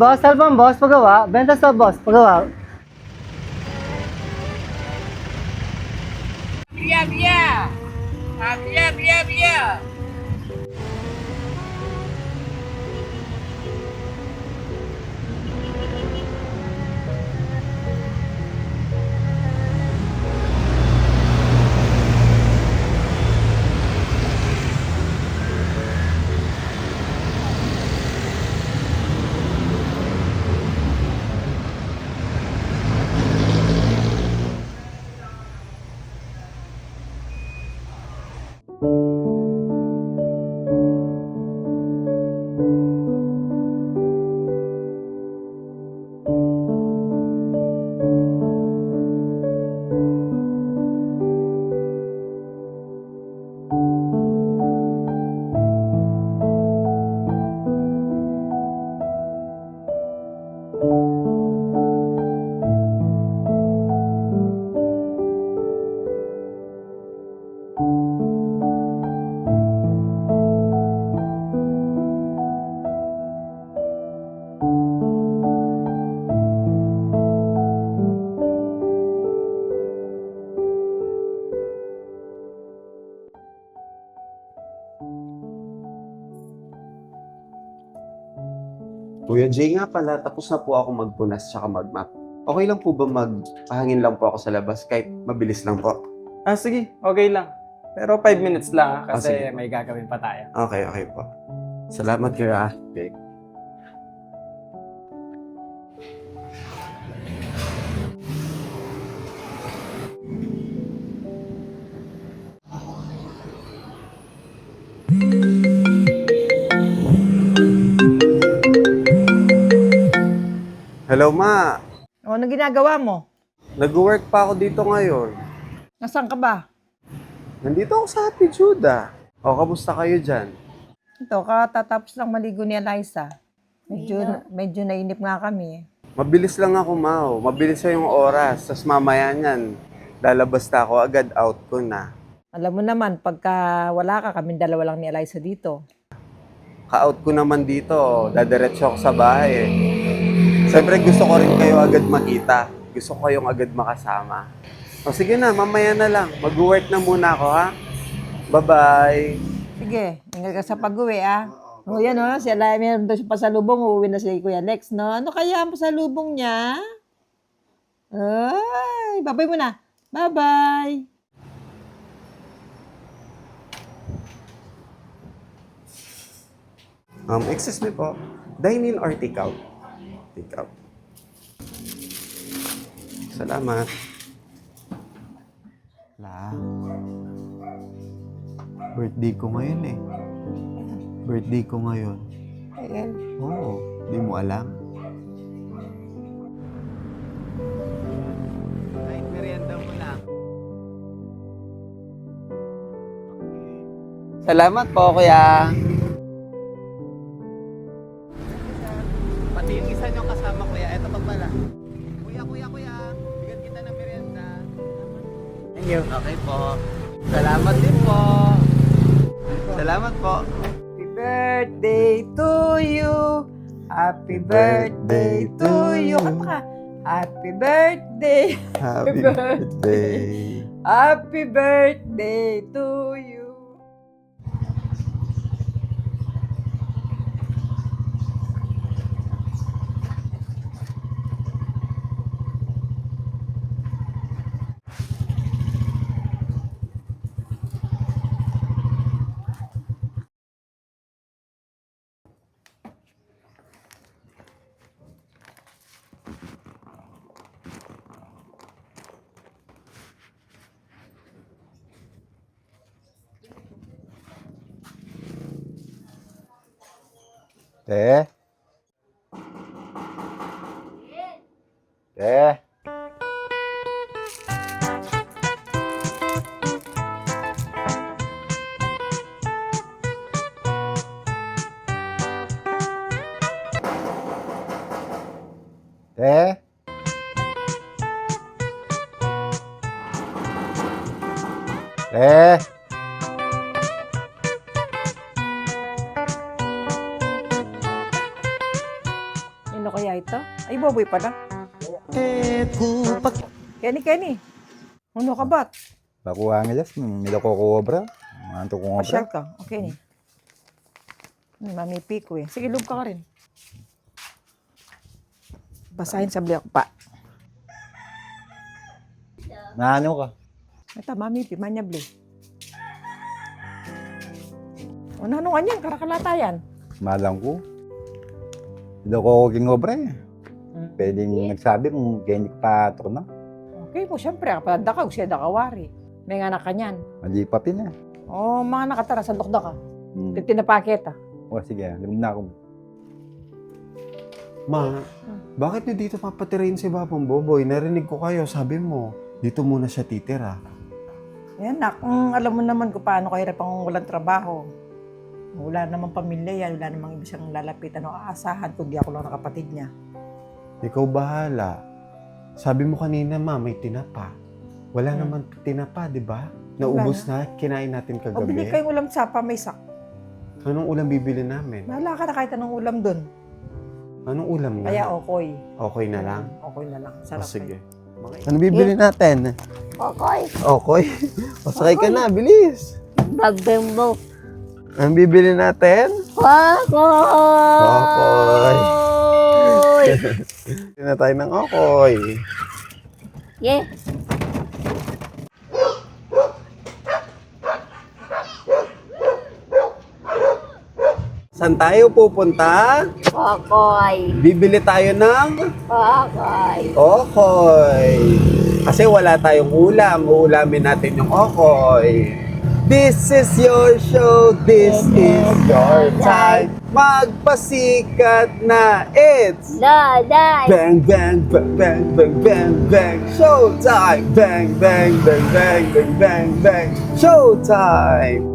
Boss, cellphone boss, pagawa. Benta sa boss, pagawa. Bia, Bia! Bia, Bia, Bia! Kuya Jay nga pala, tapos na po ako magpunas tsaka mag-map. Okay lang po ba magpahangin lang po ako sa labas kahit mabilis lang po? Ah, sige. Okay lang. Pero 5 minutes lang kasi sige. may gagawin pa tayo. Okay, okay po. Salamat kuya. Okay. Hello ma, O, ano ginagawa mo? nag-work pa ako dito ngayon. Nasaan ka ba? Nandito ako sa Happy Juda. O, kamusta kayo dyan? Ito, katatapos lang maligo ni Eliza. Medyo nainip nga kami. Mabilis lang ako, Mau. Mabilis yung oras. Tapos mamaya niyan, lalabas na ako, agad out ko na. Alam mo naman, pagka wala ka, kaming dalawa lang ni Eliza dito. Ka-out ko naman dito. Dadiretso ako sa bahay eh. Siyempre gusto ko rin kayo agad makita. Gusto ko kayong agad makasama. O sige na, mamaya na lang. Mag-work na muna ako, ha? Bye-bye. Sige, ingat ka sa pag-uwi, ah. O yan, o. Si Eliza, meron daw siya pasalubong. Uuwi na si Kuya Lex, no? Ano kaya ang pasalubong niya? Ay, babay mo na. Bye-bye. Excuse me po. Dine in or take out? Take out. Salamat. Birthday ko ngayon eh. Birthday ko ngayon. Ayan. Oo, di mo alam. Kahit merienda mo lang. Salamat po, kuya. Pati yung isa niyong kasama, kuya. Ito pa pala. Kuya. Bigyan kita ng merienda. Thank you. Okay po. Salamat din po. Salamat po. Happy birthday to you. Happy birthday to you. Kanta ka. Happy birthday. Happy birthday. Happy birthday to you. Te? Te? Eh? Eh? Ano kaya ito? Ay, boboy pala. Kenny. Ano ka ba? Bakuha nga jas, nila ko kobra. Manto ko Pasyal kobra. ka. Okay ni. Mami Pico eh. Sige, loob ka rin. Basahin sa blok pa. Naano ka? Ito, Mami Pi, Manya Blue. O, nanong anyan, karakalatayan. Malang ko. Nila ko king kobra eh. Pwedeng nagsabi kung ganyan pa ito na. Okay po, syempre, kapag dakaw, siya dakawari. May nga na kanyan. Malipatin eh. O, mga nakatara, sandok da ka. Hmm. Tinapakit ah. O sige, alam na ako. Ma, bakit niyo dito papatirain si Papang Boboy? Narinig ko kayo, sabi mo, dito muna siya titira. Yan, nak. Alam mo naman kung paano kahirap ang walang trabaho. Wala namang pamilya yan, wala namang ibig siyang lalapitan o aasahan kundi ako lang ang kapatid niya. Ikaw bahala. Sabi mo kanina, ma, may tinapa. Wala naman tinapa, di ba? Naubos na, kinain natin O, bili kagabi. kayong ulam sa pamaisak. Anong ulam bibili namin? Bahala ka na kahit anong ulam dun. Anong ulam na? Kaya okoy. Okay na lang? Okay na lang. O, Sarap sige. Ano bibili natin? Kokoy, Okay. Pasakay ka na, bilis. bagbembo. Ang bibili natin? Kokoy! Bili na tayo ng okoy. Yeah. Saan tayo pupunta? Kokoy! Bibili tayo ng Kokoy! okoy. Kasi wala tayong ulam. Uulamin natin yung okoy. This is your show. This is your time. Magpasikat na. It's Daday! bang, bang, bang, bang, bang, bang, bang. Showtime. Bang, bang, bang, bang, bang, bang, bang. Showtime.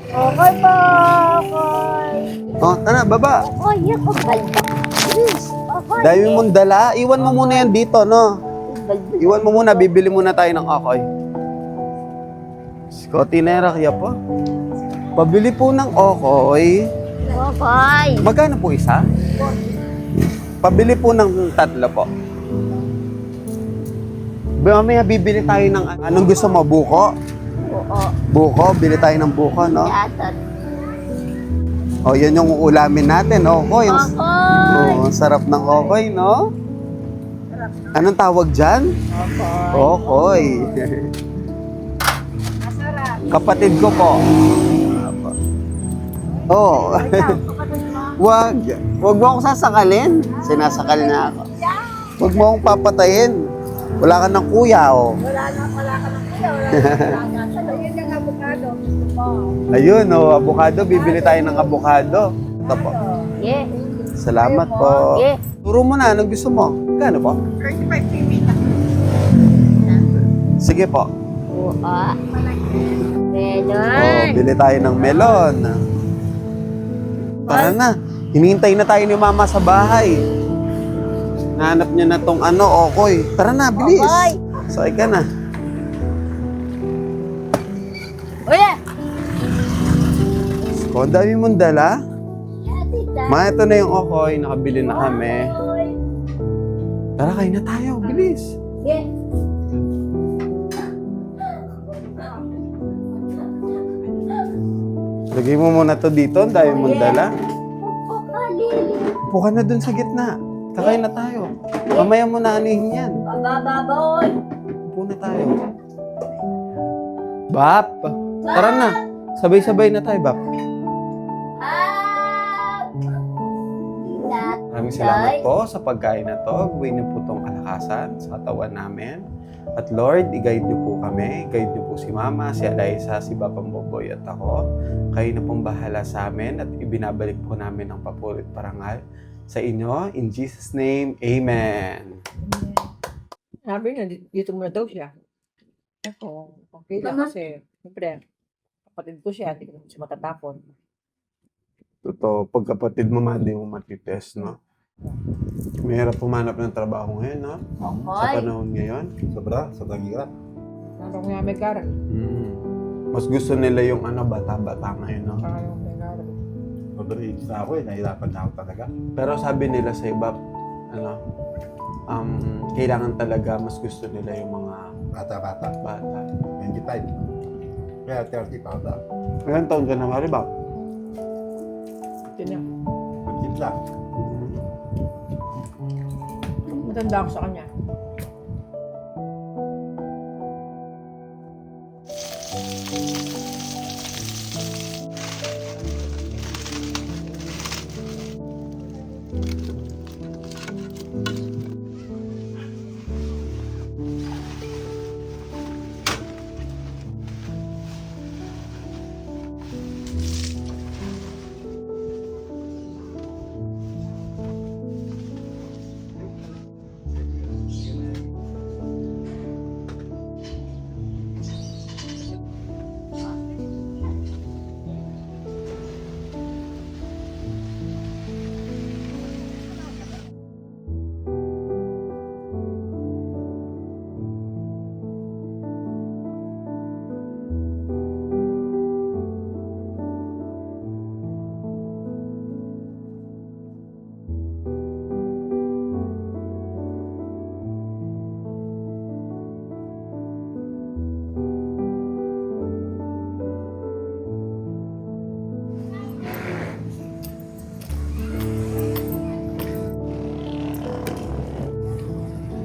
Kokoy po! Kokoy! Oh, tara, baba. Kokoy, ako balbak! Kokoy! Dahil mong dala, iwan mo muna yan dito, no? Iwan mo muna, bibili muna tayo ng okoy. Scotty Nera, kaya po. Pabili po ng okoy. Kokoy! Magkano po isa? Pabili po ng tatlo po. Mamaya bibili tayo ng anong gusto mo, buko? Oo, Buko, bili tayo ng buko, no? yatot. O, yan yung ulamin natin, okoy. Kokoy! Oh, sarap ng okoy, no? Anong tawag dyan? Okoy. Kapatid ko po. Oh. Wag mo akong sasakalin. Sinasakal na ako. Wag mo akong papatayin. Wala ka ng kuya, oh. Ayun, oh, avocado. Bibili tayo ng avocado. Ito po. Yeah. Salamat po. Yeah. Turo mo na, ano gusto mo? Kano po? 35 TV. Sige po. Oo. Oh, Melon! bili tayo ng melon. Tara na. Hinihintay na tayo ni Mama sa bahay. Nahanap niya na tong okoy. Tara na, bilis. Okoy! Sakay ka na. Uya! O, ang dami mong dala. Tita! Ma, ito na yung okoy. Nakabili na kami. Tara, kain na tayo. Bilis. Yeah. Lagay mo muna to dito. Ang dami mong dala. Kokalili! Upo ka na dun sa gitna. Kakain na tayo. Mamaya mo na anihin yan. Bababoy! Upo na tayo. Bap! Tara na. Sabay-sabay na tayo, Bap. Maraming salamat po sa pagkain na to. Gawin niyo po itong kalakasan sa katawan namin. At Lord, i-guide niyo po kami. I-guide niyo po si Mama, si Alaysa, si Papang Boboy at ako. Kayo na pong bahala sa amin at ibinabalik po namin ang papuri at parangal sa inyo. In Jesus' name, Amen. Sabi niya, dito muna daw siya. Ako, okay lang kasi, siyempre, kapatid ko siya, hindi ko siya matatapon. Totoo, pagkapatid mo, hindi mo matitest, no? Mahirap pumanap ng trabaho ngayon, no? Sa Hoy. panahon ngayon. Sobrang hirap. Parang nga may gara. Mas gusto nila yung bata-bata ngayon, no? Parang yung may gara. Overage na ako nahirapan na ako talaga. Pero sabi nila sa iba, kailangan talaga mas gusto nila yung mga Bata-bata, bata. 25. Kaya 30 pa ako daw. Ilan taon ka na, Maribak? Ito niya. Kuntit lang. Matanda ako sa kanya.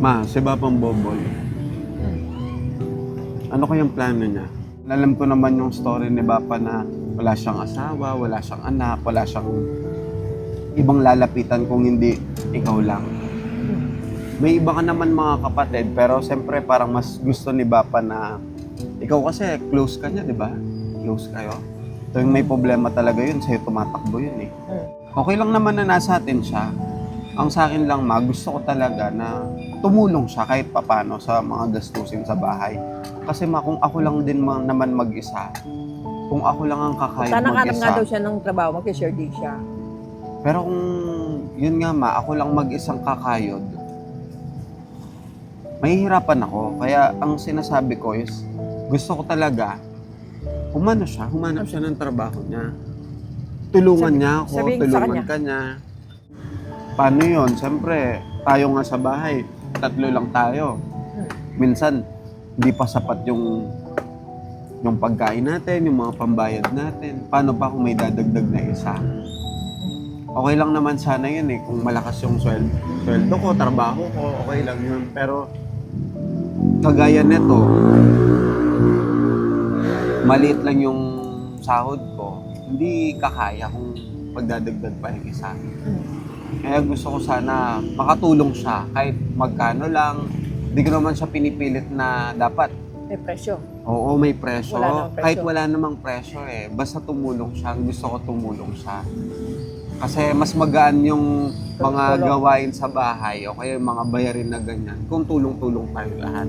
Ma, si Babang Boboy. Ano kayang plano niya? Alam ko naman yung story ni Bapa na wala siyang asawa, wala siyang anak, wala siyang ibang lalapitan kung hindi ikaw lang. May iba ka naman mga kapatid, pero siyempre parang mas gusto ni Bapa na ikaw kasi close ka niya, di ba? Close kayo. Tuwing may problema talaga yun, sa'yo tumatakbo yun eh. Okay lang naman na nasa atin siya. Ang sa akin lang, gusto ko talaga na tumulong siya kahit papano sa mga gastusin sa bahay. Kasi kung ako lang din naman mag-isa, kung ako lang ang kakayod Sana hanap mag-isa. nga daw siya ng trabaho, mag-share din siya. Pero kung yun nga ako lang mag-isang kakayod, mahihirapan ako. Kaya ang sinasabi ko is, gusto ko talaga, humanap siya ng trabaho niya. Tulungan niya ako, sabihin sa tulungan kanya. ka niya. Paano yun? Siyempre, tayo nga sa bahay, 3 lang tayo. Minsan, hindi pa sapat yung pagkain natin, yung mga pambayad natin. Paano pa kung may dadagdag na isa? Okay lang naman sana yun eh, kung malakas yung sweldo ko, trabaho ko, okay lang yun. Pero, kagaya neto, maliit lang yung sahod ko, hindi kakaya kung pagdadagdag pa yung isa. Kaya gusto ko sana makatulong siya kahit magkano lang. Hindi ko naman siya pinipilit na dapat. May presyo. Oo, may presyo. Wala namang presyo. Kahit wala namang presyo eh. Basta tumulong siya. Gusto ko tumulong siya. Kasi mas magaan yung mga Tulong. gawain sa bahay o kaya yung mga bayarin na ganyan kung tulong-tulong tayo lahat.